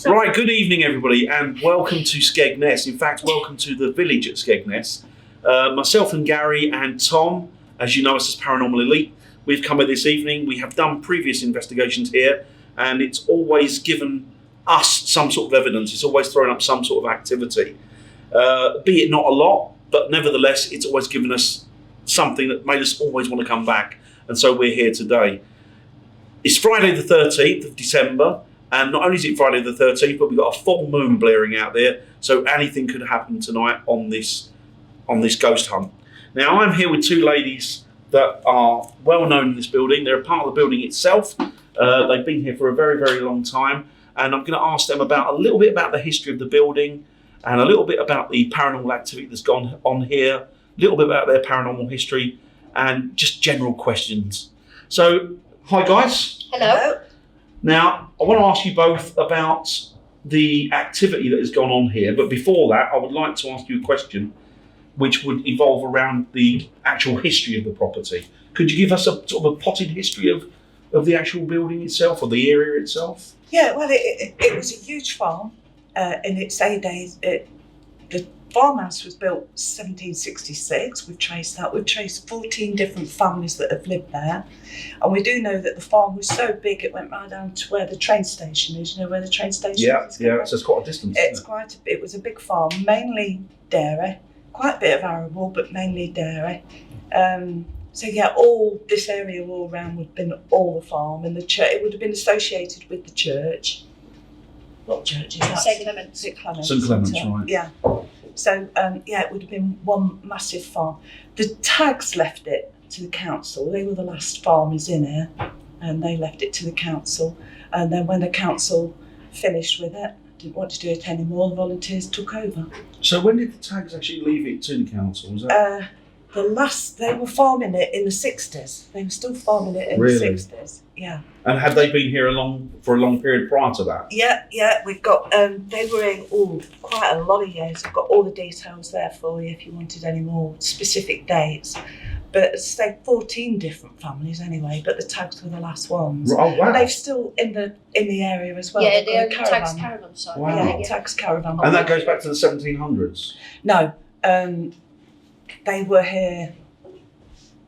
Right, good evening everybody and welcome to Skegness. In fact, welcome to the village at Skegness. Myself and Gary and Tom, as you know us as Paranormal Elite, we've come here this evening. We have done previous investigations here and it's always given us some sort of evidence. It's always thrown up some sort of activity. Be it not a lot, but nevertheless, it's always given us something that made us always want to come back. And so we're here today. It's Friday the 13th of December. And not only is it Friday the 13th, but we've got a full moon blaring out there. So anything could happen tonight on this ghost hunt. Now, I'm here with two ladies that are well known in this building. They're a part of the building itself. They've been here for a very, very long time. And I'm going to ask them about a little bit about the history of the building and a little bit about the paranormal activity that's gone on here, a little bit about their paranormal history and just general questions. So, hi guys. Hello. Now, I want to ask you both about the activity that has gone on here, but before that, I would like to ask you a question which would evolve around the actual history of the property. Could you give us a sort of a potted history of the actual building itself or the area itself? Yeah, well, it was a huge farm in its heyday. The farmhouse was built 1766. We've traced that. We've traced 14 different families that have lived there. And we do know that the farm was so big it went right down to where the train station is. You know where the train station is? Yeah, so it's quite a distance. It was a big farm, mainly dairy, quite a bit of arable, but mainly dairy. So yeah, all this area all around would have been all the farm, and the church. It would have been associated with the church. What church is that? St Clements. St Clements, right. Yeah. So, it would have been one massive farm. The Tags left it to the council. They were the last farmers in here, and they left it to the council. And then when the council finished with it, didn't want to do it anymore, the volunteers took over. So when did the Tags actually leave it to the council? Was that? They were farming it in the 60s. They were still farming it in the 60s. Yeah. And had they been here for a long period prior to that? Yeah. We've got. They were in quite a lot of years. I've got all the details there for you if you wanted any more specific dates. But as I say, 14 different families anyway. But the Tags were the last ones. Oh wow! And they've still in the area as well. Yeah, the Tags caravan site. Wow. Yeah, Tags caravan. And that goes back to the 1700s. No. They were here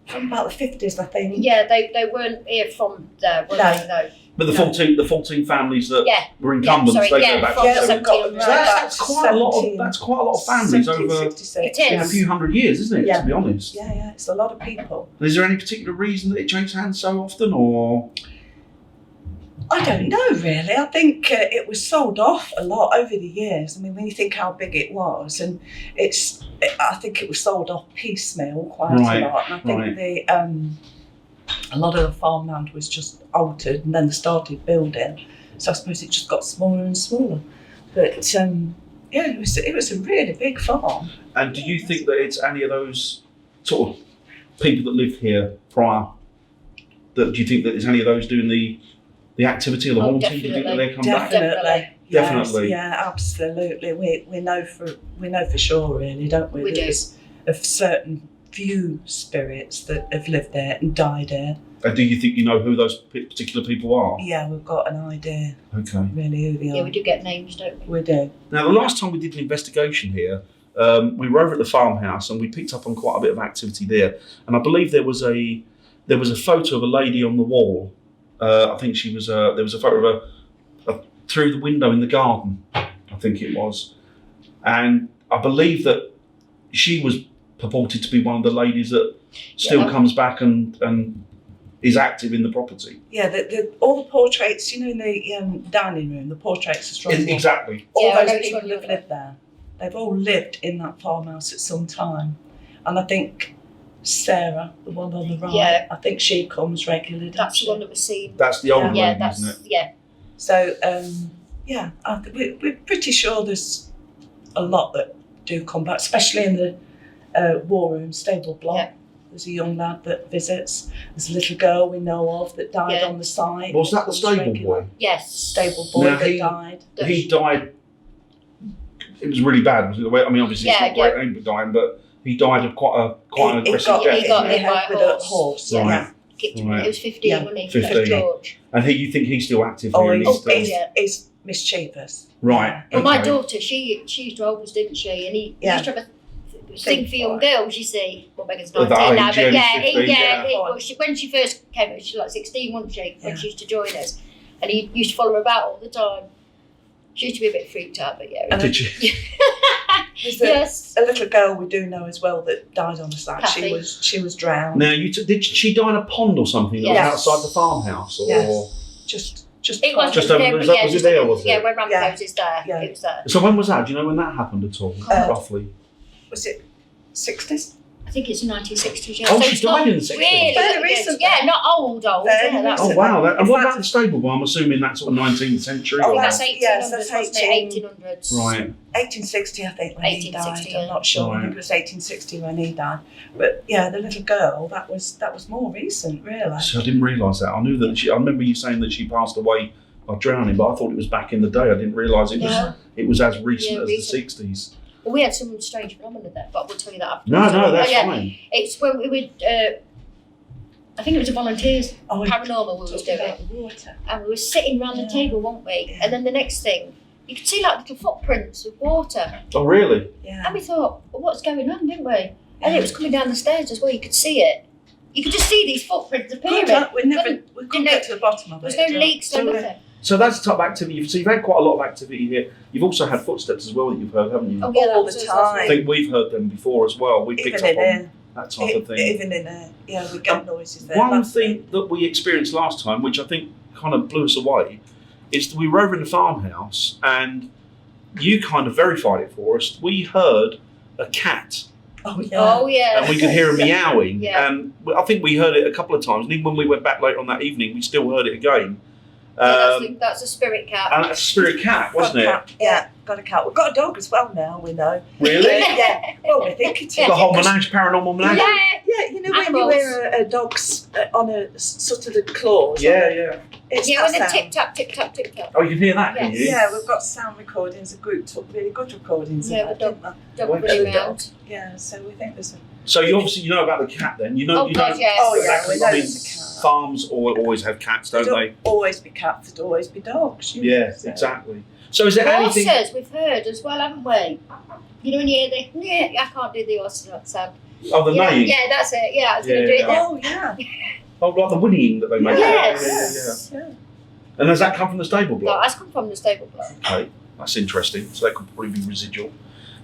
from about the 50s, I think. Yeah, they weren't here from there, were they? No. But the 14 families that were incumbents, they go back to from the 1700s. That's quite a lot of families over a few hundred years, isn't it? Yeah. To be honest. Yeah, it's a lot of people. Is there any particular reason that it changed hands so often, or? I don't know really. I think it was sold off a lot over the years. I mean, when you think how big it was, and I think it was sold off piecemeal quite a lot. And I think a lot of the farmland was just altered, and then they started building. So I suppose it just got smaller and smaller. But it was a really big farm. And do you think that it's any of those sort of people that lived here prior? Do you think that it's any of those doing the activity or the haunting? Do you think that they come back? Definitely. Yeah, absolutely. We know for sure, really, don't we? We do. Of certain few spirits that have lived there and died here. And do you think you know who those particular people are? Yeah, we've got an idea. Okay. Really, who they are. Yeah, we do get names, don't we? We do. Now, the last time we did an investigation here, we were over at the farmhouse and we picked up on quite a bit of activity there. And I believe there was a photo of a lady on the wall. I think she was. There was a photo of her through the window in the garden. I think it was, and I believe that she was purported to be one of the ladies that still comes back and is active in the property. Yeah, all the portraits, in the dining room, the portraits are strong. Exactly. All those people have lived there. They've all lived in that farmhouse at some time, and I think Sarah, the one on the right, I think she comes regularly. That's the one that was seen. That's the old lady, isn't it? Yeah. So, we're pretty sure there's a lot that do come back, especially in the war room stable block. Yeah. There's a young lad that visits. There's a little girl we know of that died on the site. Was that the stable boy? Yes. Stable boy that died. He died. It was really bad. I mean, obviously it's not great aim for dying, but he died of quite an aggressive death. He got hit by a horse. Right. kitchen. Right. It was 15, Yeah. wasn't he? 15. George. And you think he's still active Oh, here? And he's he's, still... he's mischievous. Right. Well, my Okay. daughter, she used to hold us, didn't she? And he Yeah. used to have a thing for young boy. girls, you see. Well, Megan's At 19 that now, age, but yeah, yeah, 15, yeah. well, when she first came, she was like 16, wasn't she? When Yeah. she used to join us. And he used to follow her about all the time. She used to be a bit freaked out, but yeah. And Did you? There's Yes. a little girl we do know as well that died on the site. Kathy. She was drowned. Now, did she die in a pond or something that was Yes. outside the farmhouse? Or... Yes. Just It was Just there, over- but was that- yeah, was it just there, over- was it? Yeah, when Ramco's Yeah. is there, Yeah. it was there. So when was that? Do you know when that happened at all? Roughly. was it 60s? I think it's the 1960s, yeah. Oh, So she it's not died in the 60s. Really, Fairly good. recent. Yeah, not old. Fairly Yeah, that's Oh recent. wow! And In what fact- about the stable boy? I'm assuming that's sort of 19th century. I or think Oh, that's that's- 1800s, yes, that's wasn't it? 1800s. right. 1860, I think, when he died. 1860, I'm not sure. I Right. think it was 1860 when he died. But yeah, the little girl, that was more recent, really. So I didn't realise that. I knew that I remember you saying that she passed away by drowning, but I thought it was back in the day. I didn't realise it was. No. It was as recent Yeah, as recent. the 60s. Well, we had some strange phenomena there, but we'll tell you that after. No, So, that's yeah, fine. It's when we would, I think it was the volunteers, Oh, paranormal we was talking doing. about the water. And we were sitting round the Yeah. table, weren't we? Yeah. And then the next thing, you could see like little footprints of water. Oh really? Yeah. And we thought, well, what's going on, didn't we? And it was coming down the stairs as well, you could see it. You could just see these footprints appearing. We couldn't get to the bottom of There was it. no leaks, no So- nothing. So that's the type of activity. So you've had quite a lot of activity here. You've also had footsteps as well that you've heard, haven't you? Oh, yeah, that All was the us, time. I think we've heard them before as well. We picked Even up in on there. that type of thing. Even in there. Yeah, we get noises there. One That's thing that we experienced last time, which I think kind of blew us away, is we were over in the farmhouse and you kind of verified it for us. We heard a cat Oh, yeah. Oh, yeah. and we could hear it meowing. Yeah. And I think we heard it a couple of times. And even when we went back later on that evening, we still heard it again. That's a spirit cat. And that's a spirit cat, Got wasn't a it? cat. Yeah, got a cat. We've got a dog as well now, we know. Really? Yeah. Well, we think it is. The whole menage, paranormal menage? Yeah. Yeah, you know when Animals. you wear a dog's on a sort of the claws. Yeah, on it, yeah. It's Yeah, that with the sound. tip tap, tip tap, tip tap. Oh, you can hear that, can Yes. you? Yeah, we've got sound recordings. The group took really good recordings Yeah, of with that, didn't they? Dog Well, running the dog. around. Yeah, so we think there's a... So you obviously know about the cat then. You know, Oh, you God, know. yes. Oh, yeah, that- we I know mean, there's a cat. farms always have cats, don't they? There'll always be cats, there'll always be dogs. You know, Yeah, so. exactly. So is there anything? Horses, we've heard as well, haven't we? You know when you hear the, yeah, I can't do the horse sound. Oh, the yeah, neighing. yeah, that's it. Yeah, I was going Yeah, to do it yeah. then. Oh, yeah. Oh, like the whinnying that they make. Yes. Yeah. And does that come from the stable No, block? that's come from the stable block. Okay, that's interesting. So that could probably be residual.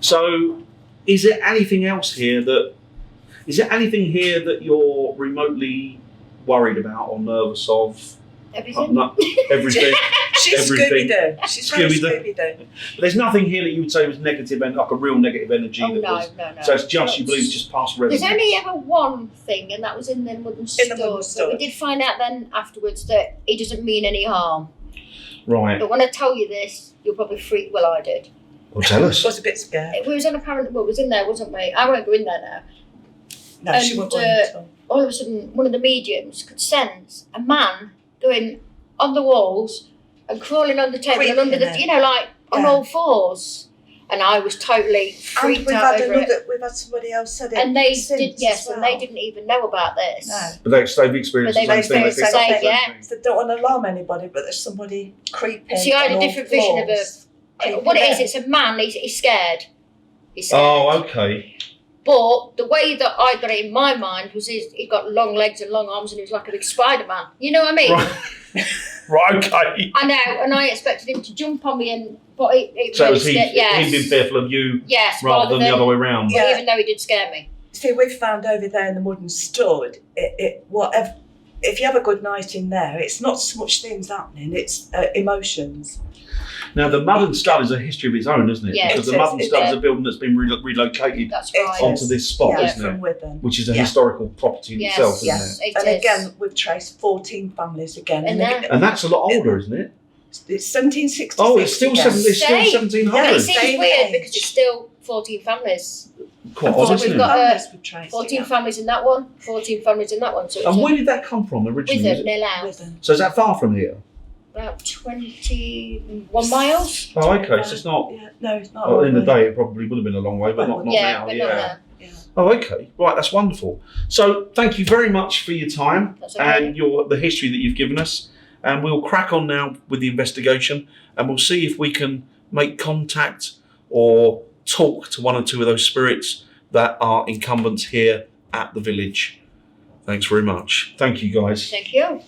So, is there anything else here that? Is there anything here that you're remotely worried about or nervous of? Everything. Not everything. She's Everything. Scooby-Doo. She's very Scooby-Doo. Scooby-Doo. But there's nothing here that you would say was negative and like a real negative energy. Oh, that no, was, no. So it's just you believe it's just past There's resonance. only ever one thing, and that was in the wooden store. the wooden But store. we did find out then afterwards that it doesn't mean any harm. Right. But when I tell you this, you'll probably freak. Well, I did. Well, tell I us. was a bit scared. We was on a parent. Well, was in there, wasn't we? I won't go in there now. No, she And, won't go in at all. All of a sudden, one of the mediums could sense a man going on the walls and crawling on the table and under the, Creeping you know, like on Yeah. all fours. And I was totally And freaked we've out had over it. we've had somebody else said it. And they since did, yes, as and well. they didn't even know about this. No. But they've experienced But the they've same thing. They experienced picked the up same the thing, same thing. So don't want to alarm anybody, but there's somebody creeping. See, I had on a all different vision of floors. What it is, it's a man, he's scared. He's scared. Oh, okay. But the way that I got it in my mind was he got long legs and long arms and he was like a big Spider-Man. You know what I mean? Right. Right, okay. I know, and I expected him to jump on me, but it So really was he, scared. Yes. he'd been fearful of you Yes, rather than the other way round. Yeah. Even though he did scare me. See, we found over there in the wooden stud, whatever. If you have a good night in there, it's not so much things happening; it's emotions. Now, the Mud and Stud is a history of its own, isn't it? Yeah, because it the is, Mud and it Stud is is. a building that's been relocated That's It right. is. onto this spot, Yeah, isn't from it? Withen. Which is a Yes. historical property in Yes, itself, isn't yes, it? it And is. again, we've traced 14 families again. And there. And that's a lot older, isn't it? It's 1766. Oh, it's still again. it's still Same. 1700s. And it Yeah, seems same weird age. because it's still 14 families. Quite And odd, 14 isn't we've it? got, families we've traced 14 again. families in that one, 14 families in that one. So And where did that come from originally? with Was it, it- near out. Withen. So is that far from here? About 21 miles. Oh, okay. So it's not. Yeah, no, it's not. Well, all in the the way. day, it probably would have been a long way, but not Yeah, now. but Yeah. not there. Yeah. Oh, okay. Right, that's wonderful. So thank you very much for your time That's okay. and the history that you've given us. And we'll crack on now with the investigation, and we'll see if we can make contact or talk to one or two of those spirits that are incumbents here at the village. Thanks very much. Thank you, guys. Thank you.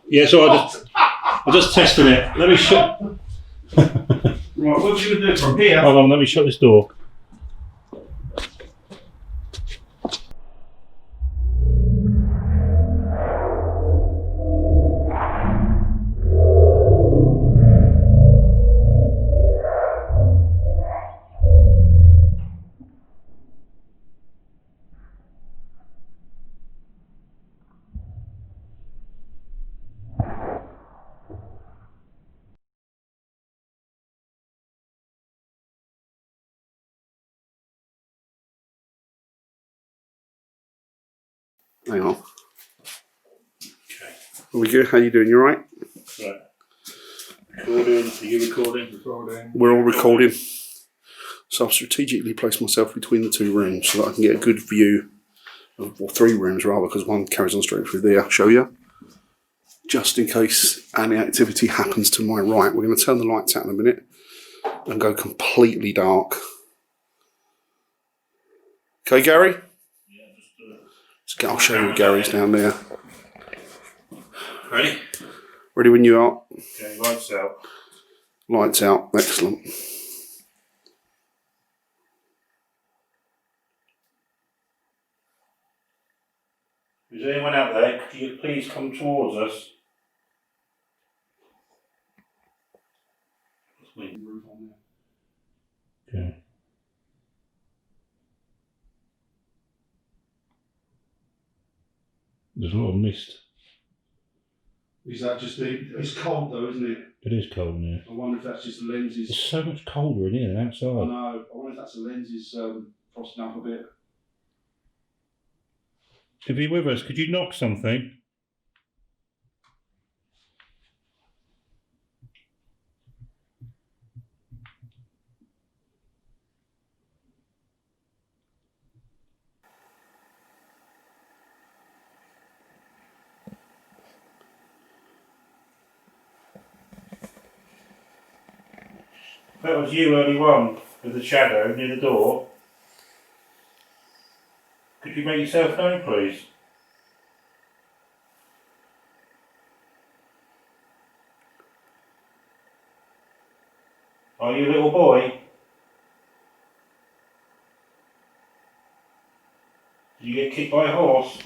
Yeah, so I'm just testing it. Let me shut. Right, what are you going to do from here? Hold on, let me shut this door. Hang on. Are we good? How you doing? You alright? Right. Recording. Are you recording? Recording. We're all recording. So I've strategically placed myself between the two rooms so that I can get a good view of, well, three rooms rather, because one carries on straight through there. I'll show you. Just in case any activity happens to my right. We're going to turn the lights out in a minute and go completely dark. Okay, Gary? I'll show you Gary's down there. Ready? Ready when you are. Okay, lights out. Lights out. Excellent. Is there anyone out there? Could you please come towards us? Okay. There's a lot of mist. Is that just it's cold though, isn't it? It is cold in here. I wonder if that's just the lenses. It's so much colder in here than outside. I know. I wonder if that's the lenses frosting up a bit. If you're with us, could you knock something? That was you early on with the shadow near the door. Could you make yourself known, please? Are you a little boy? Did you get kicked by a horse?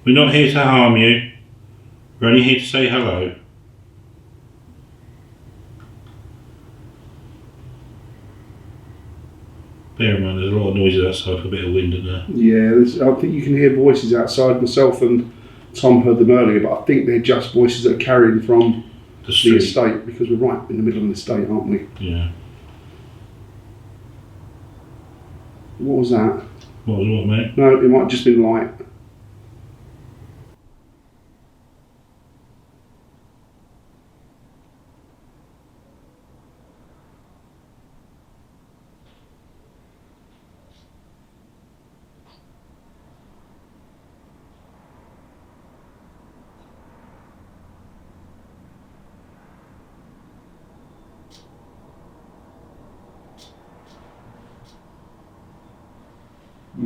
We're not here to harm you. We're only here to say hello. Bear in mind, there's a lot of noises outside for a bit of wind in there. Yeah, I think you can hear voices outside. Myself and Tom heard them earlier, but I think they're just voices that are carrying from The street. the estate, because we're right in the middle of the estate, aren't we? Yeah. What was that? What was what, mate? No, it might have just been light.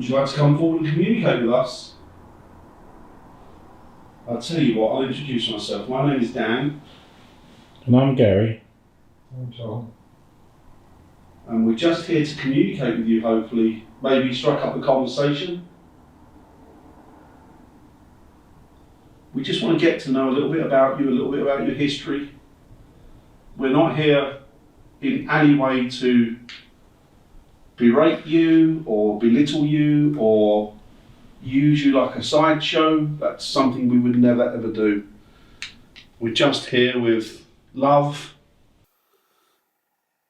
Would you like to come forward and communicate with us? I'll tell you what, I'll introduce myself. My name is Dan. And I'm Gary. I'm Tom. And we're just here to communicate with you, hopefully. Maybe strike up a conversation. We just want to get to know a little bit about you, a little bit about your history. We're not here in any way to berate you or belittle you or use you like a sideshow. That's something we would never ever do. We're just here with love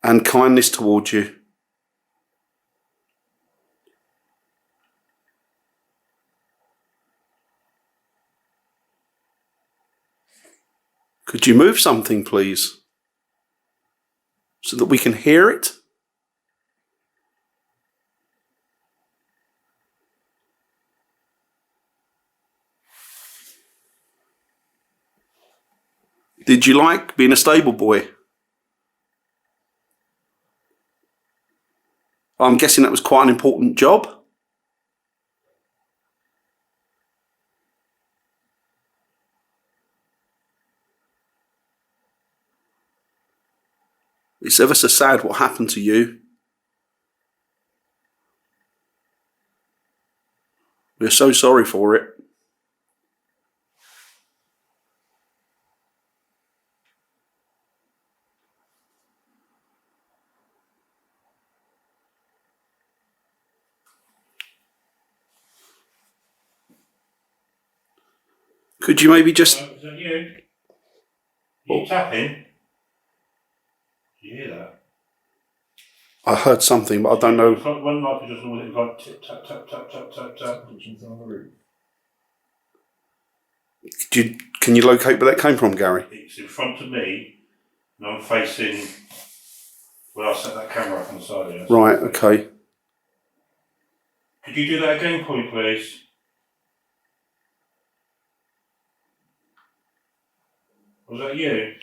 and kindness towards you. Could you move something, please, so that we can hear it? Did you like being a stable boy? I'm guessing that was quite an important job. It's ever so sad what happened to you. We're so sorry for it. Could you maybe just... Is that you? You tapping? Did you hear that? I heard something, but I don't know. It's like one might be just all it's like tip tap tap tap tap tap tap. Something on the roof. Can you locate where that came from, Gary? It's in front of me, and I'm facing where I set that camera up on the side of it. Right, okay. Could you do that again for me, please? Was that you?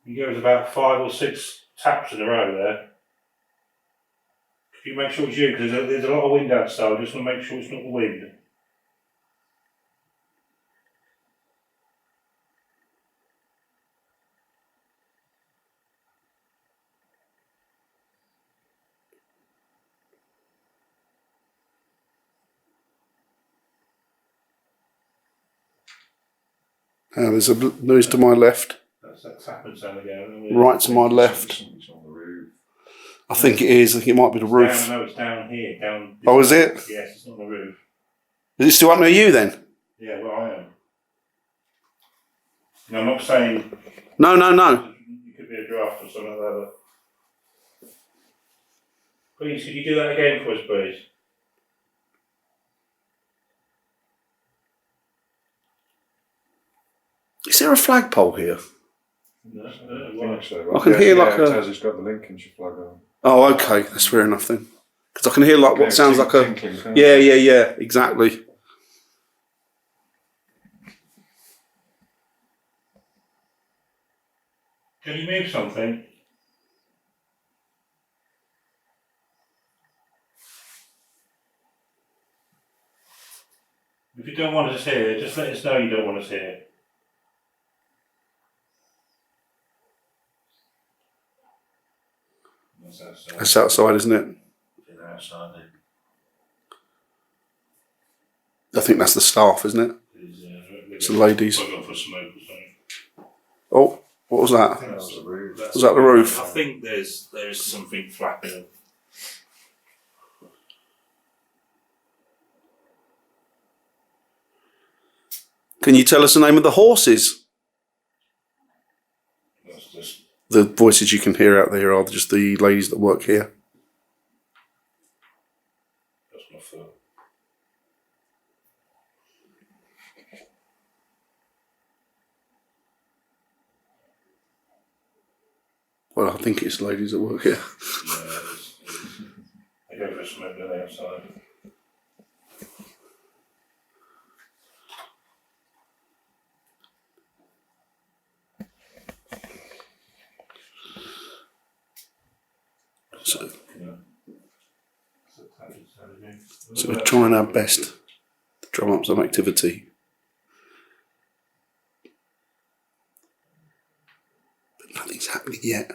You gave us about 5 or 6 taps in a row there. Could you make sure it's you? Because there's a lot of wind outside. I just want to make sure it's not the wind. There's a noise to my left. That's that tapping sound again. Right to my left. I think it is. I think it might be the roof. No, it's down here. Down. Oh, is it? Yes, it's on the roof. Is it still up near you then? Yeah, well, I am. No, I'm not saying. No. You could be a draft or something like that. But please, could you do that again for us, please? Is there a flagpole here? No, I don't know why. I can hear like a... It says it's got the Lincolnshire flag on. Oh, okay. That's fair enough then. Because I can hear like what sounds like a... Tinkling, Yeah, exactly. Can you move something? If you don't want us here, just let us know you don't want us here. That's outside. That's outside, isn't it? Yeah, outside then. I think that's the staff, isn't it? It's the ladies. I've gone for a smoke or something. Oh, what was I that? think that was the roof. Was that the roof? I think there is something flapping. Can you tell us the name of the horses? That's just The voices you can hear out there are just the ladies that work here. that's my foot. Well, I think it's ladies that work here. Yeah, I go for a smoke on the outside. So we're trying our best to drum up some activity. But nothing's happening yet.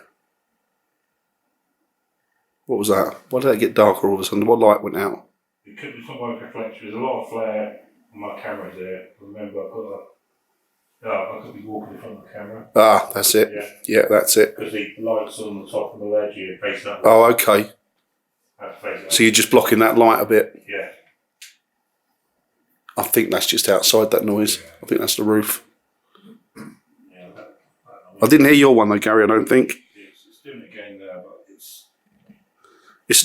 What was that? Why did that get darker all of a sudden? What light went out? It could be something like reflection. There's a lot of flare on my camera there. Remember, I put I could be walking in front of the camera. Ah, that's it. Yeah, that's it. Because the light's on the top of the ledge here, facing up. Oh, okay. I have to face it up. So you're just blocking that light a bit. Yeah. I think that's just outside, that noise. I think that's the roof. Yeah, I didn't hear your one though, Gary, I don't think. It's doing it again now, but it's...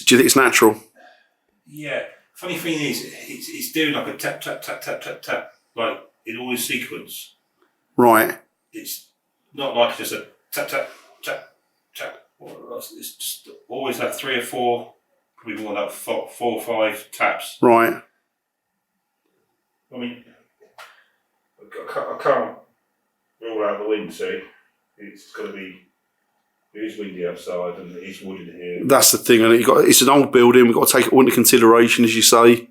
Do you think it's natural? Yeah. Funny thing is, it's doing like a tap, tap, tap, tap, tap, tap, like in all this sequence. Right. It's not like just a tap, tap, tap, tap. It's just always like 3 or 4, probably more like 4 or 5 taps. Right. I mean, I can't rule out the wind, see? It's got to be... It is windy outside and it is wooded here. That's the thing, and it's an old building. We've got to take it all into consideration, as you say.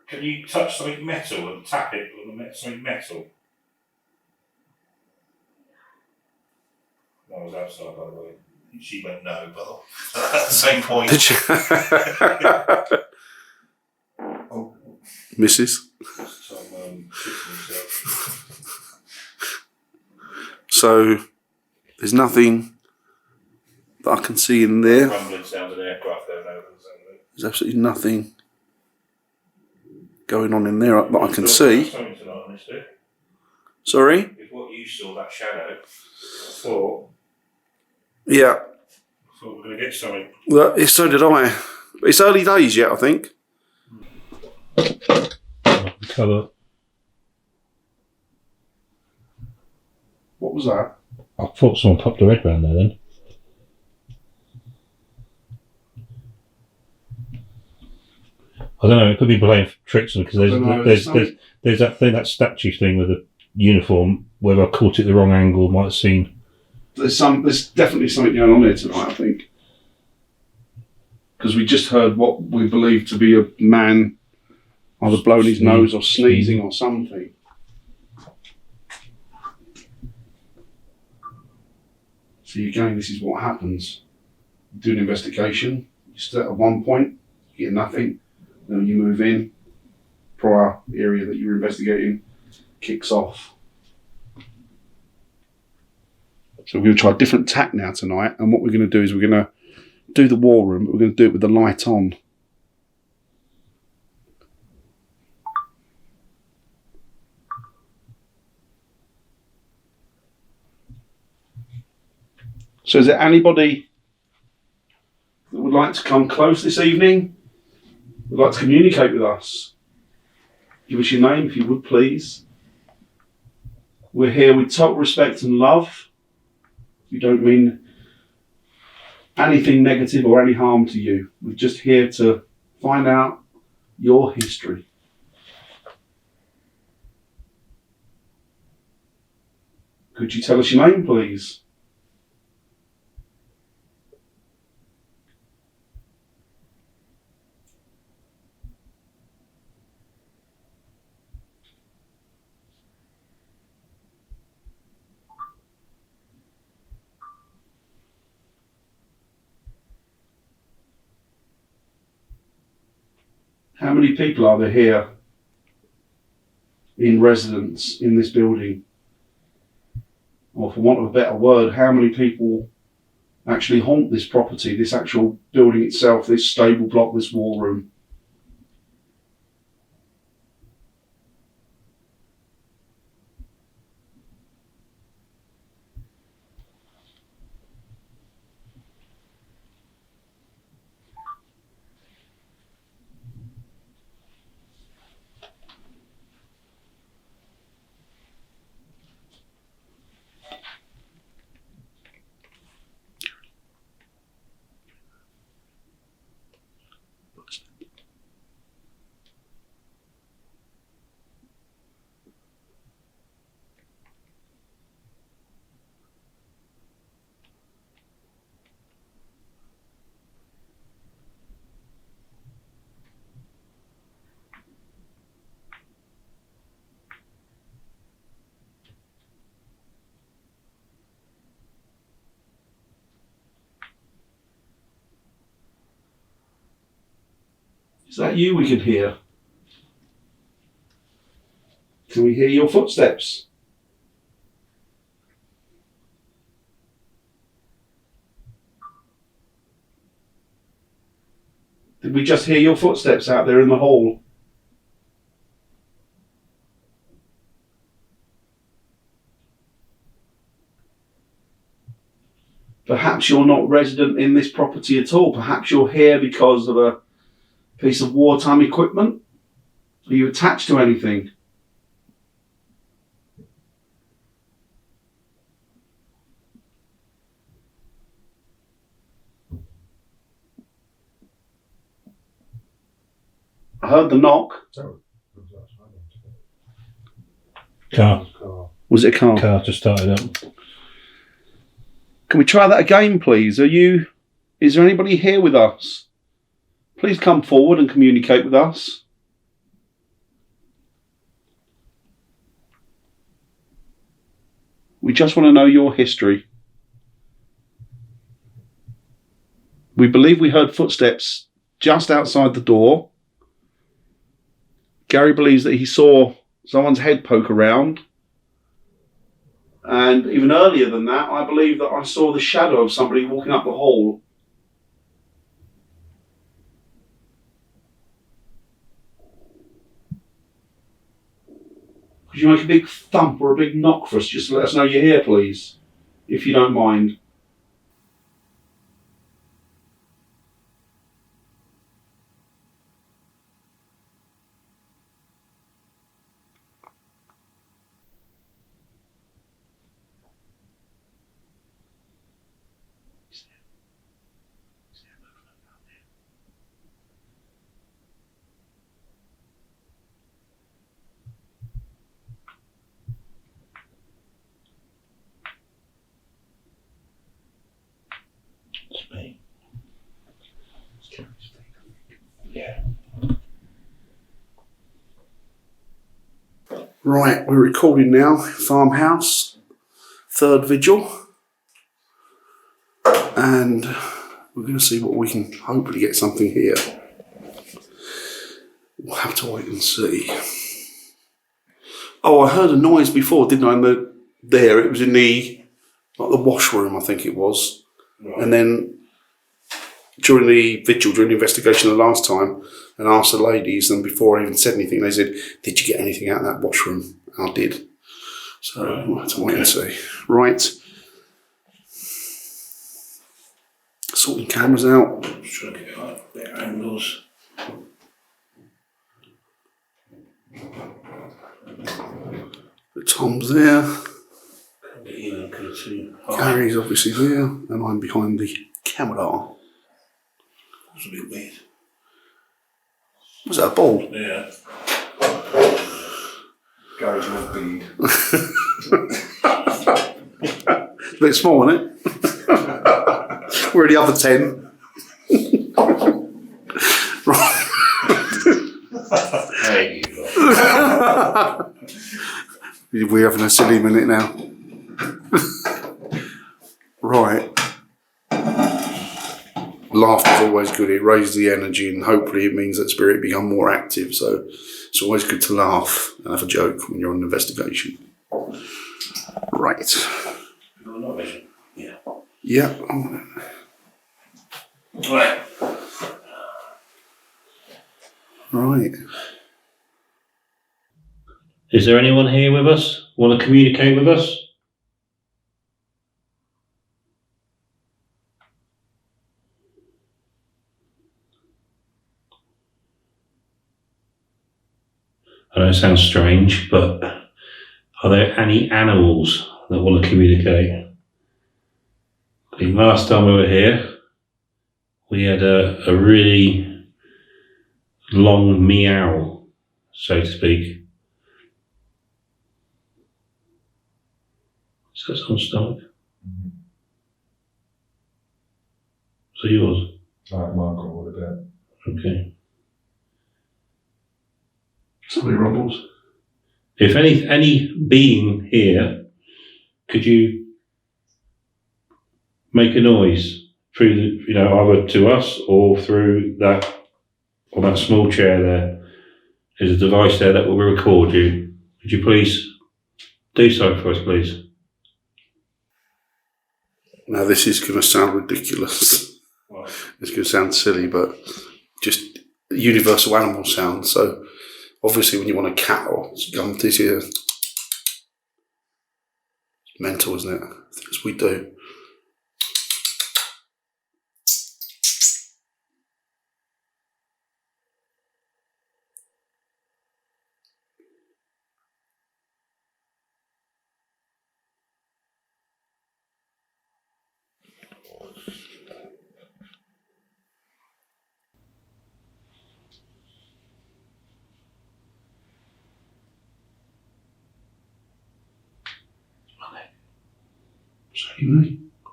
Can you touch something metal and tap it on something metal? No, I was outside, by the way. She went no, but at the same point. Did you? Oh. Mrs. So there's nothing that I can see in there. Rumbling sounds of an aircraft going over. There's absolutely nothing going on in there that I can see. Something tonight on this, dude. Sorry? If what you saw, that shadow, I thought Yeah. we're going to get something. Well, so did I. It's early days yet, I think. Cover. What was that? I thought someone popped their head round there then. I don't know, it could be playing tricks because there's that thing, that statue thing with the uniform, whether I caught it at the wrong angle, might have seen. There's definitely something going on here tonight, I think. Because we just heard what we believe to be a man either blowing his nose or sneezing or something. So again, this is what happens. You do an investigation, you start at one point, you get nothing, then you move in, prior area that you're investigating kicks off. So we're going to try a different tack now tonight, and what we're going to do is we're going to do the war room, but we're going to do it with the light on. So is there anybody that would like to come close this evening? Would like to communicate with us? Give us your name if you would, please. We're here with total respect and love. We don't mean anything negative or any harm to you. We're just here to find out your history. Could you tell us your name, please? How many people are there here in residence in this building? Or for want of a better word, how many people actually haunt this property, this actual building itself, this stable block, this war room? Is that you we can hear? Can we hear your footsteps? Did we just hear your footsteps out there in the hall? Perhaps you're not resident in this property at all. Perhaps you're here because of a piece of wartime equipment. Are you attached to anything? I heard the knock. Car. Was it a car? Car just started up. Can we try that again, please? Is there anybody here with us? Please come forward and communicate with us. We just want to know your history. We believe we heard footsteps just outside the door. Gary believes that he saw someone's head poke around. And even earlier than that, I believe that I saw the shadow of somebody walking up the hall. Could you make a big thump or a big knock for us just to let us know you're here, please? If you don't mind. It's me. Right, we're recording now. Farmhouse, third vigil. And we're going to see what we can hopefully get something here. We'll have to wait and see. Oh, I heard a noise before, didn't I? It was in the washroom, I think it was. Right. And then during the vigil, during the investigation the last time, and asked the ladies, and before I even said anything, they said, "Did you get anything out of that washroom?" And I did. So we'll have to wait and see. Right. Sorting cameras out. Just trying to get like better angles. Tom's there. Oh, Gary's obviously there, and I'm behind the camera. it's a bit weird. Was that a ball? Yeah. Gary's love bead. It's a bit small, isn't it? Where are the other 10? Right. There you go. We're having a silly minute now. Right. Laughter's always good. It raises the energy, and hopefully it means that spirit become more active. So it's always good to laugh and have a joke when you're on an investigation. Right. Yeah. Yeah. Right. Right. Is there anyone here with us? Want to communicate with us? I know it sounds strange, but are there any animals that want to communicate? I think last time we were here, we had a really long meow, so to speak. Is that someone's stomach? So yours? Like Margaret would have been. Okay. Somebody rumbles. If any being here, could you make a noise through the, either to us or through that on that small chair there is a device there that will record you. Would you please do so for us, please? Now this is going to sound ridiculous. Right. It's going to sound silly, but just universal animal sound. So obviously when you want a cat or something, this here, it's mental, isn't it? Things we do.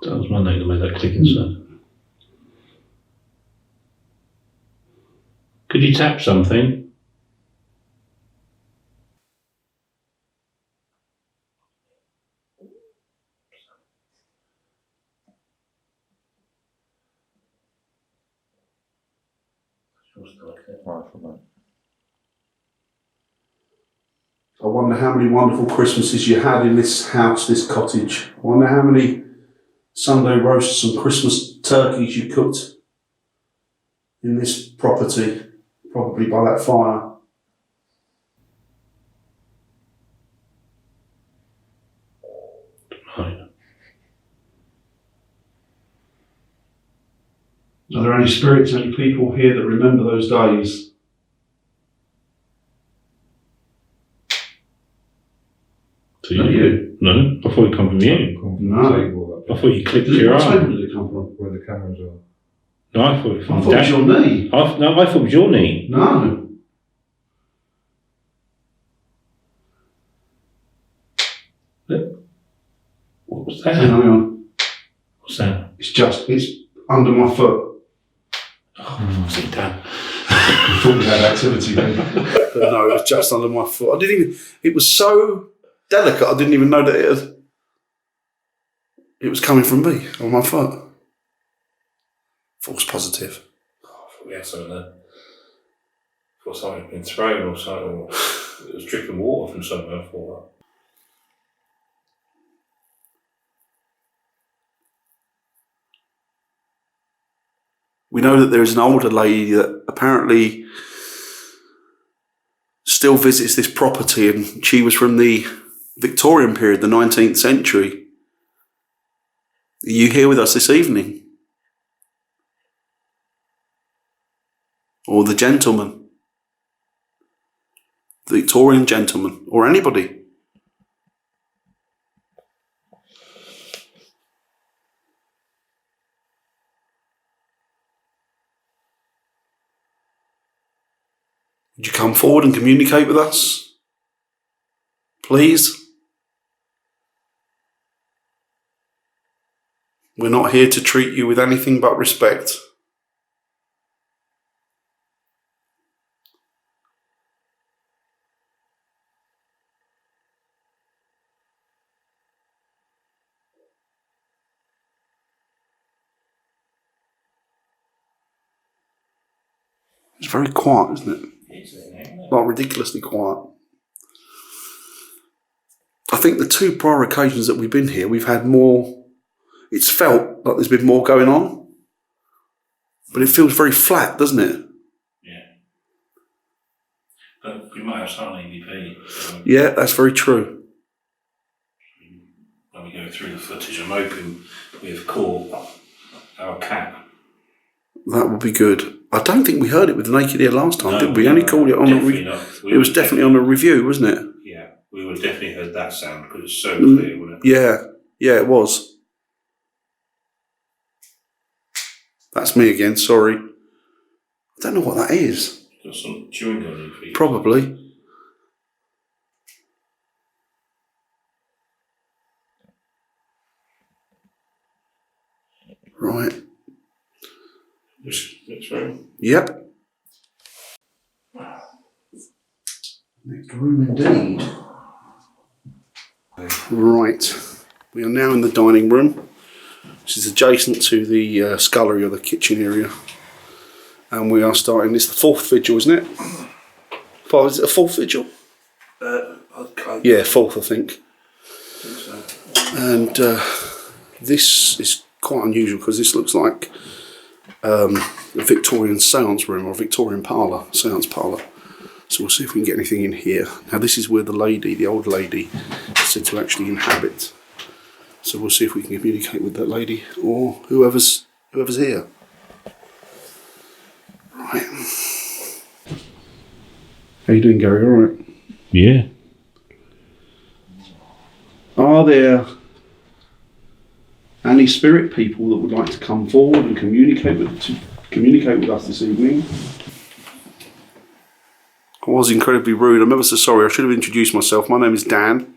That was my name that made that clicking sound. Could you tap something? I wonder how many wonderful Christmases you had in this house, this cottage. I wonder how many Sunday roasts and Christmas turkeys you cooked in this property, probably by that fire. Right. Are there any spirits, any people here that remember those days? To you? No, I thought it come from you. Come from No. the table I thought you clicked What your table arm. did it come from? where the cameras are. No, I thought it I from thought it was your knee. No, I thought it was your knee. No. What was that? Hang on. What's that? It's under my foot. Oh, what's it done? You thought we had activity then. But no, it was just under my foot. I didn't even, it was so delicate, I didn't even know that it was coming from me, on my foot. False positive. Oh, I thought we had something there. I thought something had been thrown or something. Or it was dripping water from somewhere. I thought that. We know that there is an older lady that apparently still visits this property, and she was from the Victorian period, the 19th century. Are you here with us this evening? Or the gentleman? The Victorian gentleman? Or anybody? Would you come forward and communicate with us? Please? We're not here to treat you with anything but respect. It's very quiet, isn't it? Like ridiculously quiet. I think the two prior occasions that we've been here, we've had more, it's felt like there's been more going on, but it feels very flat, doesn't it? Yeah. But we might have some EVP. Yeah, that's very true. When we go through the footage, I'm hoping we've caught our cat. That would be good. I don't think we heard it with the naked ear last time, No, did we? Only called it on a definitely not. it was definitely on a review, wasn't it? Yeah, we would definitely heard that sound because it's so clear, wasn't it? Yeah, it was. That's me again, sorry. I don't know what that is. Got some chewing gum in your feet. Probably. Right. Next room. Yep. Next room indeed. Right. We are now in the dining room, which is adjacent to the scullery or the kitchen area. And we are starting this, the fourth vigil, isn't it? Is it a fourth vigil? Yeah, fourth, I think. And this is quite unusual because this looks like a Victorian seance room or a Victorian parlour, seance parlour. So we'll see if we can get anything in here. Now this is where the lady, the old lady, is said to actually inhabit. So we'll see if we can communicate with that lady or whoever's here. Right. How you doing, Gary? All right? Yeah. Are there any spirit people that would like to come forward and communicate with us this evening? I was incredibly rude. I'm ever so sorry. I should have introduced myself. My name is Dan.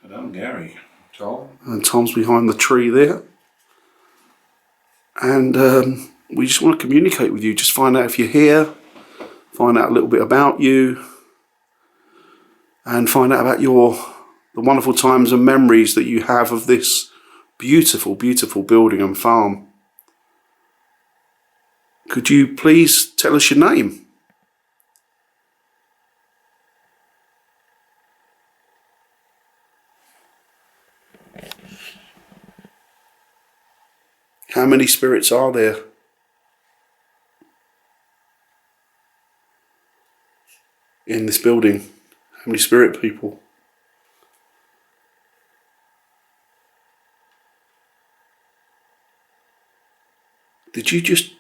And I'm Gary. Tom. And Tom's behind the tree there. And we just want to communicate with you. Just find out if you're here. Find out a little bit about you. And find out about the wonderful times and memories that you have of this beautiful, beautiful building and farm. Could you please tell us your name? How many spirits are there? In this building? How many spirit people? Did you just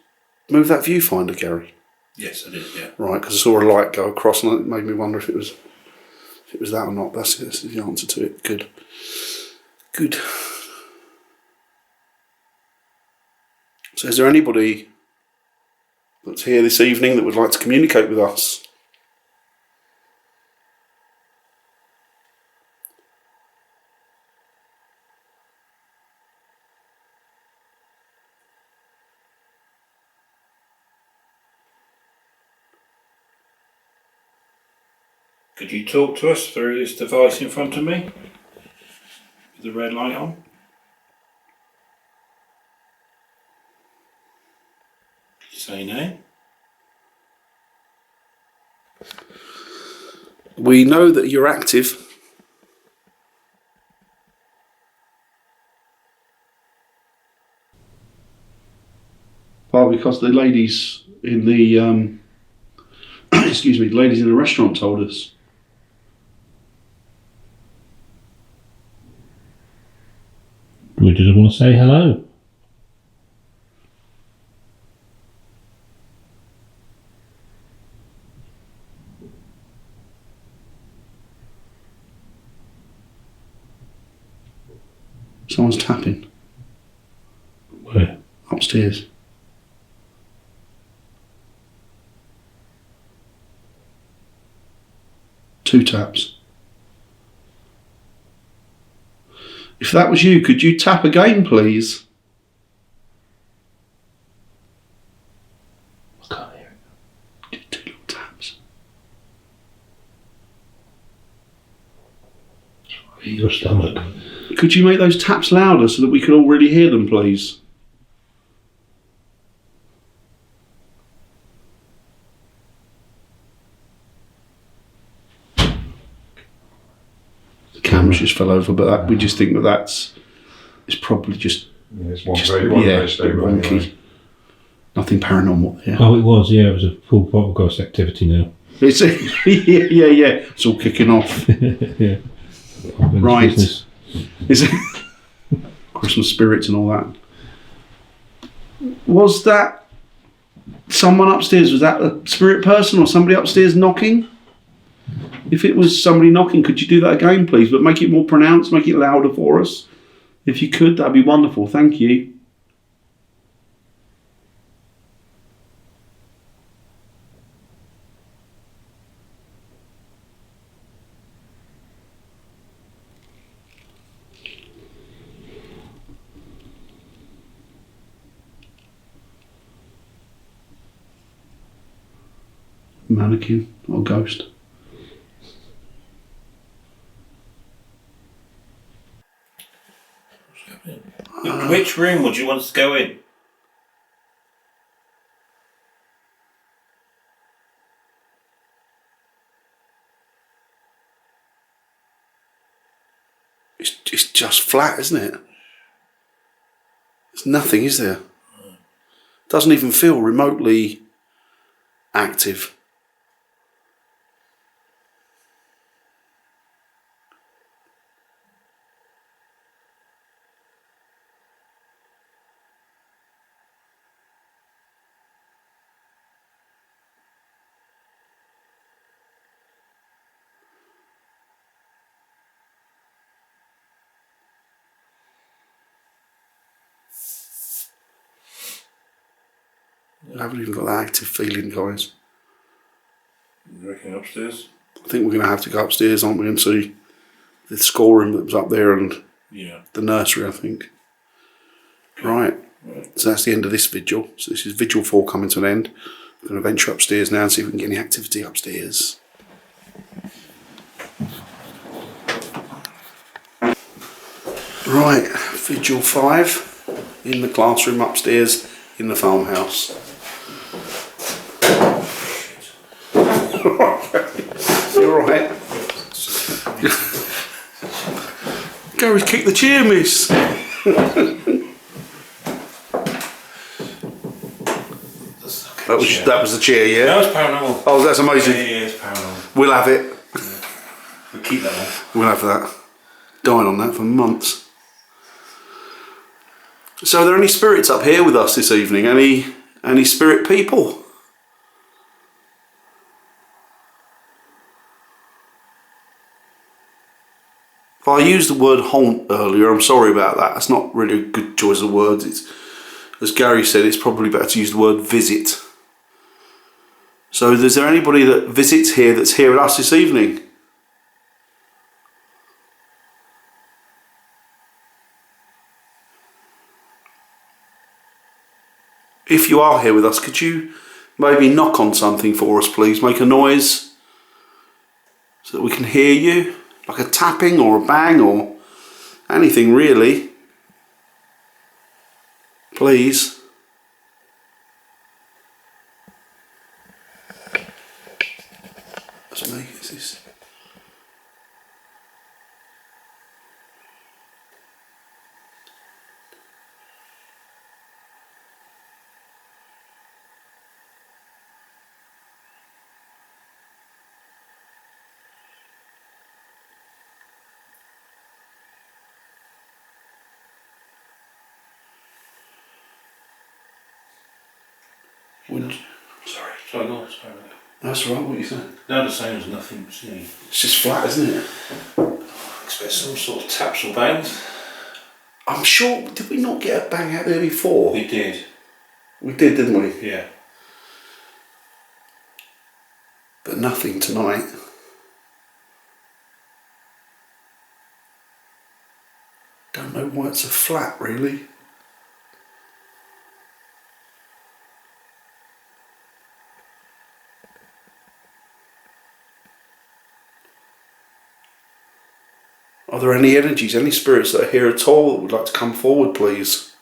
move that viewfinder, Gary? Yes, I did, yeah. Right, because I saw a light go across and it made me wonder if it was that or not. That's the answer to it. Good. Good. So is there anybody that's here this evening that would like to communicate with us? Could you talk to us through this device in front of me? With the red light on? Could you say no? We know that you're active. Well, because the ladies in the excuse me, the ladies in the restaurant told us. We just want to say hello. Someone's tapping. Where? Upstairs. Two taps. If that was you, could you tap again, please? I can't hear it. Just two little taps. Your stomach. Could you make those taps louder so that we could all really hear them, please? The camera just fell over, but we just think it's probably just Yeah, it's one just very a bit stable wonky. anyway. Nothing paranormal there. Oh, it was, yeah, it was a full podcast activity now. It's yeah. It's all kicking off. Yeah. Right. Business. Is it Christmas spirits and all that? Was that someone upstairs? Was that a spirit person or somebody upstairs knocking? If it was somebody knocking, could you do that again, please? But make it more pronounced, make it louder for us. If you could, that'd be wonderful. Thank you. Mannequin or ghost? Which room would you want us to go in? it's just flat, isn't it? There's nothing, is there? Doesn't even feel remotely active. I haven't even got that active feeling, guys. You reckon upstairs? I think we're going to have to go upstairs, aren't we, and see the schoolroom that was up there and Yeah. the nursery, I think. Right. So that's the end of this vigil. So this is vigil 4 coming to an end. We're going to venture upstairs now and see if we can get any activity upstairs. Right, vigil 5 in the classroom upstairs in the farmhouse. You're right. Gary's kicked the chair, miss. That was the chair, yeah? That was paranormal. Oh, that's amazing. Yeah, it's paranormal. We'll have it. We'll keep that one. We'll have that. Dying on that for months. So are there any spirits up here with us this evening? Any spirit people? If I used the word haunt earlier, I'm sorry about that. That's not really a good choice of words. It's, as Gary said, it's probably better to use the word visit. So is there anybody that visits here that's here with us this evening? If you are here with us, could you maybe knock on something for us, please? Make a noise so that we can hear you. Like a tapping or a bang or anything really. Please. That's me, is this? Sorry, go on. Sorry. That's right, what are you saying? No, the same as nothing. See, It's just flat, isn't it? expect some sort of taps or bangs. I'm sure, did we not get a bang out there before? We did. We did, didn't we? Yeah. But nothing tonight. Don't know why it's a flat, really. Are there any energies, any spirits that are here at all that would like to come forward, please?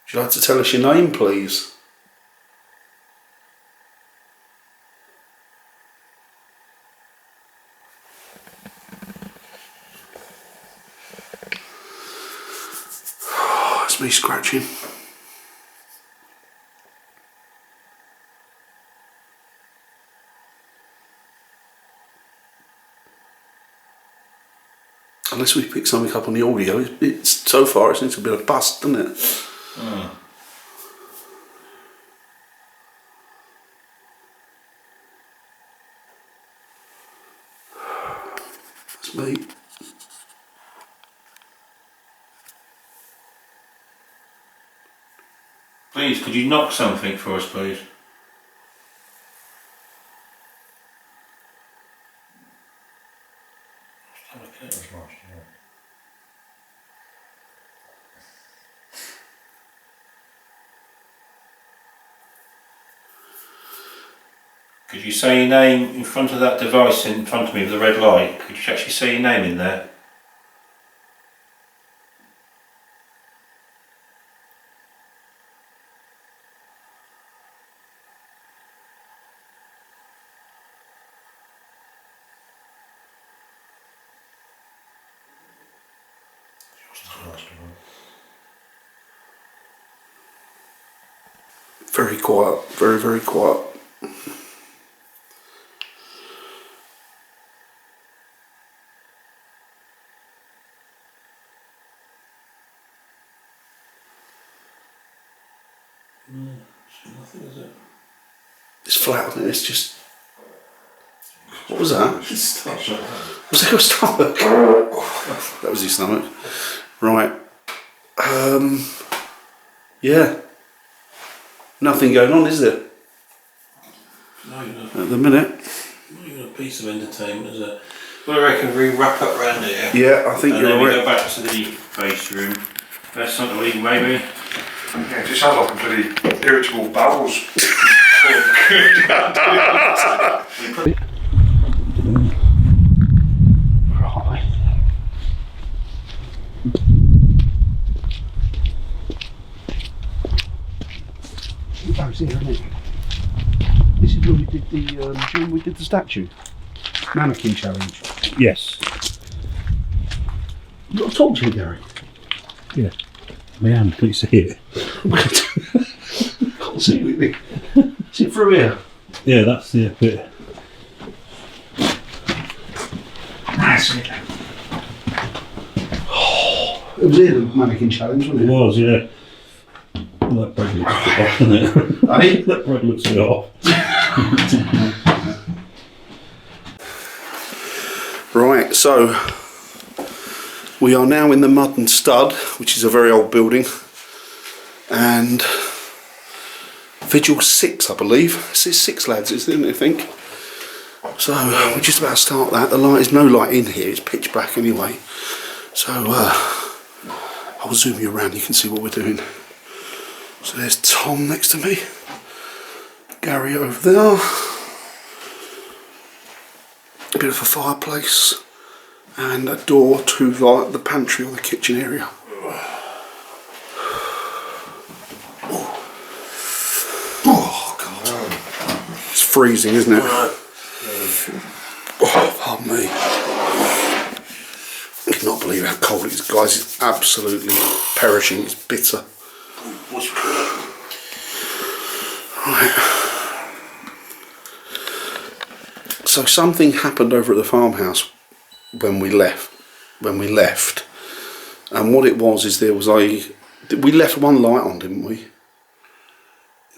Would you like to tell us your name, please? Oh, it's me scratching. Unless we pick something up on the audio, it's so far it seems to be a bust, doesn't it? That's me. Please, could you knock something for us, please? Could you say your name in front of that device in front of me with the red light? Could you actually say your name in there? Very quiet, very, very quiet. Nothing, is it? It's flat, isn't it? It's just. What was that? Was that your stomach? That was his stomach. Right. Yeah. Nothing going on, is there? No, you're not. At the minute. Not even a piece of entertainment, is it? Well, I reckon we wrap up round here. Yeah, I think And you're then we right. go back to the base room. Best something to eat, maybe. Yeah, it just sounds like a bloody irritable bowels. Right. That's here, isn't it? This is where we did the statue mannequin challenge. Yes. You got to talk to you, Gary. Man, can you see it? Can't see anything. See it through here. Yeah, that's the bit. That's it. It was here, the mannequin challenge, wasn't It it? was, yeah. Well, that bread looks a bit off, doesn't it? Hey? That bread looks a bit off. Right, so we are now in the Mud and Stud, which is a very old building, and Vigil 6, I believe. This is 6, lads, isn't it, I think? So we're just about to start that. There's no light in here, it's pitch black anyway. So I'll zoom you around, you can see what we're doing. So there's Tom next to me, Gary over there, a bit of a fireplace, and a door to the pantry or the kitchen area. Oh God, it's freezing, isn't it? Oh, pardon me. I cannot believe how cold it is, guys. It's absolutely perishing. It's bitter. Right. So something happened over at the farmhouse when we left, and what it was is we left one light on, didn't we?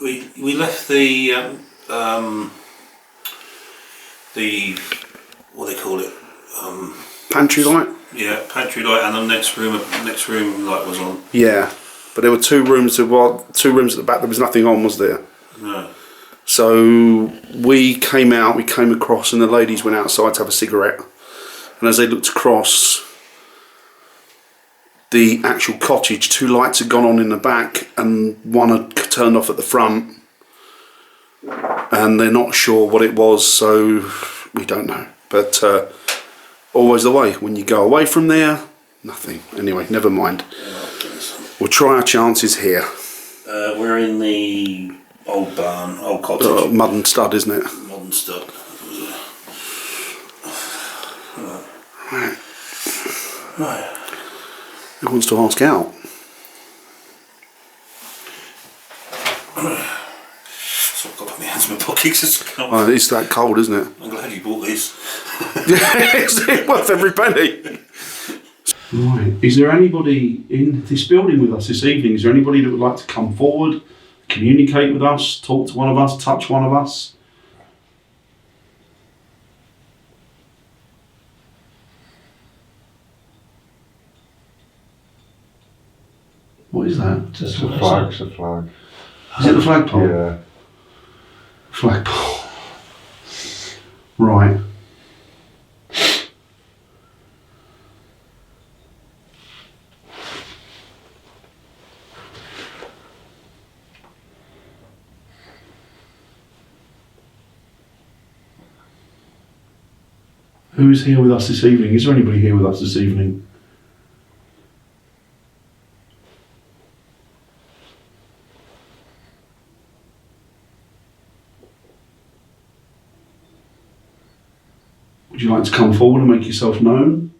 We left the what they call it, Pantry light. yeah, pantry light, and the next room light was on. Yeah, but there were two rooms at the back. There was nothing on, was there? No. So we came across, and the ladies went outside to have a cigarette. And as they looked across the actual cottage, 2 lights had gone on in the back, and one had turned off at the front. And they're not sure what it was, so we don't know. But always the way. When you go away from there, nothing. Anyway, never mind. We'll try our chances here. We're in the old barn, old cottage. Mud and Stud, isn't it? Modern stud. Right. Right. Who wants to ask out? So I've got to put my hands in my pockets. It's that cold, isn't it? I'm glad you bought this. It's worth every penny. Right. Is there anybody in this building with us this evening? Is there anybody that would like to come forward, communicate with us, talk to one of us, touch one of us? What is that? It's a flag, it's a flag. Is it the flagpole? Yeah. Flagpole. Right. Who's here with us this evening? Is there anybody here with us this evening? Would you like to come forward and make yourself known?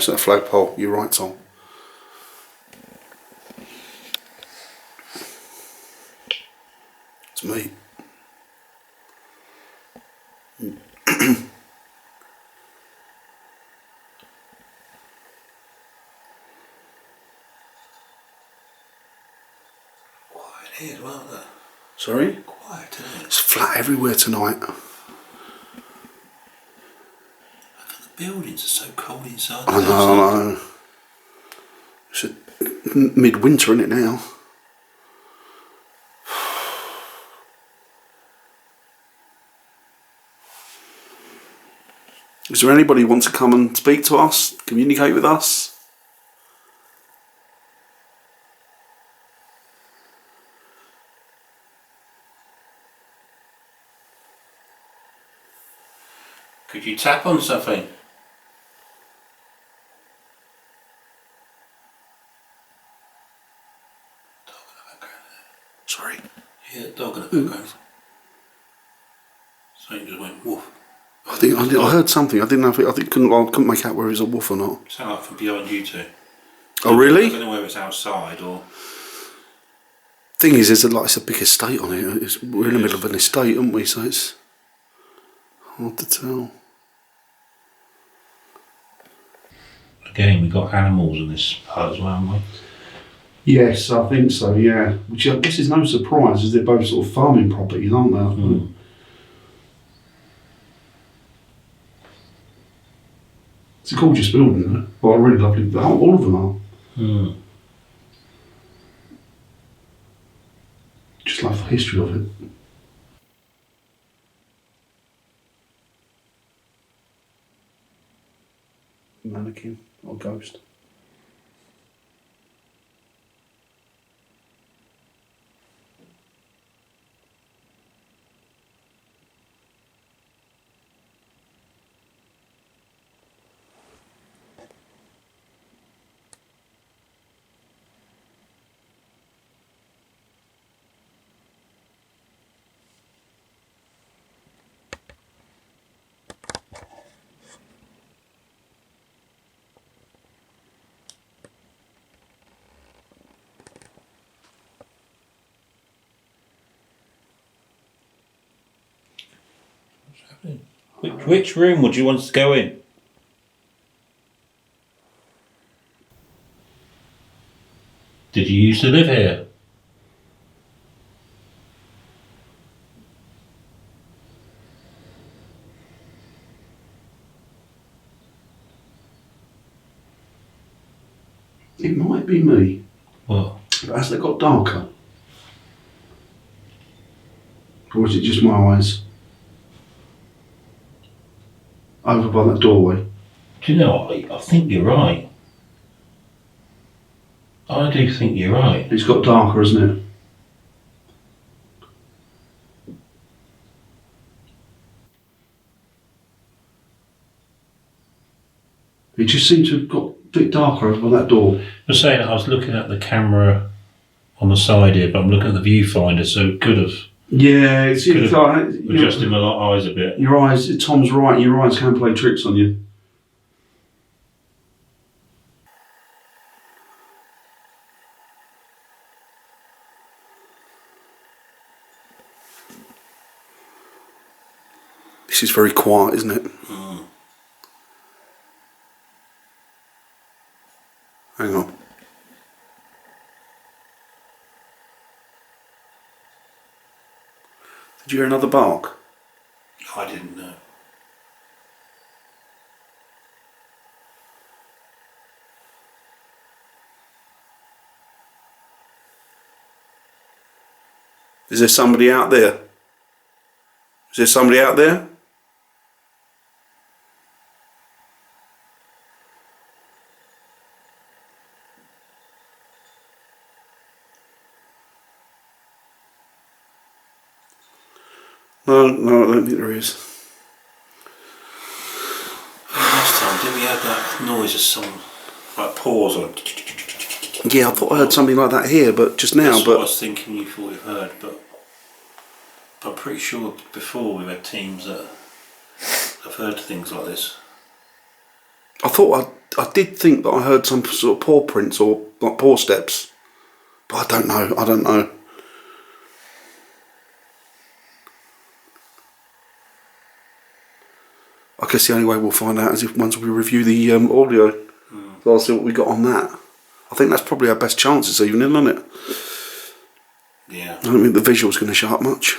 it's a flagpole. You're right, Tom. It's me. Quiet here as well, though. Sorry? Quiet, isn't it? It's flat everywhere tonight. The buildings are so cold inside. I know. It's midwinter, isn't it now? Is there anybody who wants to come and speak to us, communicate with us? Could you tap on something? Dog in the background. Sorry. Yeah, dog in the background. Something just went woof. I heard something. I didn't know if I couldn't make out whether it's a wolf or not. Sound like from behind you two. Oh really? I don't know whether it's outside or. Thing is, it's a big estate on it. We're in the middle of an estate, aren't we? So it's hard to tell. Again, we've got animals in this part as well, haven't we? Yes, I think so. Yeah, which I guess is no surprise, as they're both sort of farming properties, aren't they? Mm. It's a gorgeous building, isn't it? Well, really lovely. All of them are. Mm. Just love the history of it. Mannequin or ghost. Which room would you want us to go in? Did you used to live here? It might be me. What? But has it got darker? Or is it just my eyes? Over by that doorway. Do you know, I think you're right. I do think you're right. It's got darker, hasn't it? It just seemed to have got a bit darker over by that door. I was saying I was looking at the camera on the side here, but I'm looking at the viewfinder, so it could have Yeah, it's like, adjusted my eyes a bit. your eyes, Tom's right, your eyes can play tricks on you. This is very quiet, isn't it? Mm. Hang on. Did you hear another bark? I didn't know. Is there somebody out there? Is there somebody out there? No, I don't think there is. Last time, didn't we have that noise of some like pause or? Yeah, I thought I heard something like that here, but just now. That's what I But was thinking you thought you heard, but I'm pretty sure before we've had teams that have heard things like this. I did think that I heard some sort of paw prints or like paw steps, but I don't know. I guess the only way we'll find out is if once we review the audio. So I'll see what we got on that. I think that's probably our best chance this evening, isn't it? Yeah. I don't think the visual's going to show up much.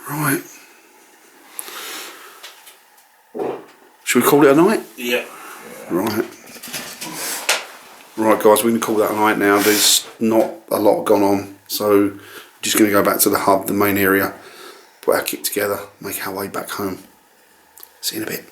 Right. Should we call it a night? Yeah. Right. Right, guys, we're going to call that a night now. There's not a lot gone on, so we're just going to go back to the hub, the main area, put our kit together, make our way back home. See you in a bit.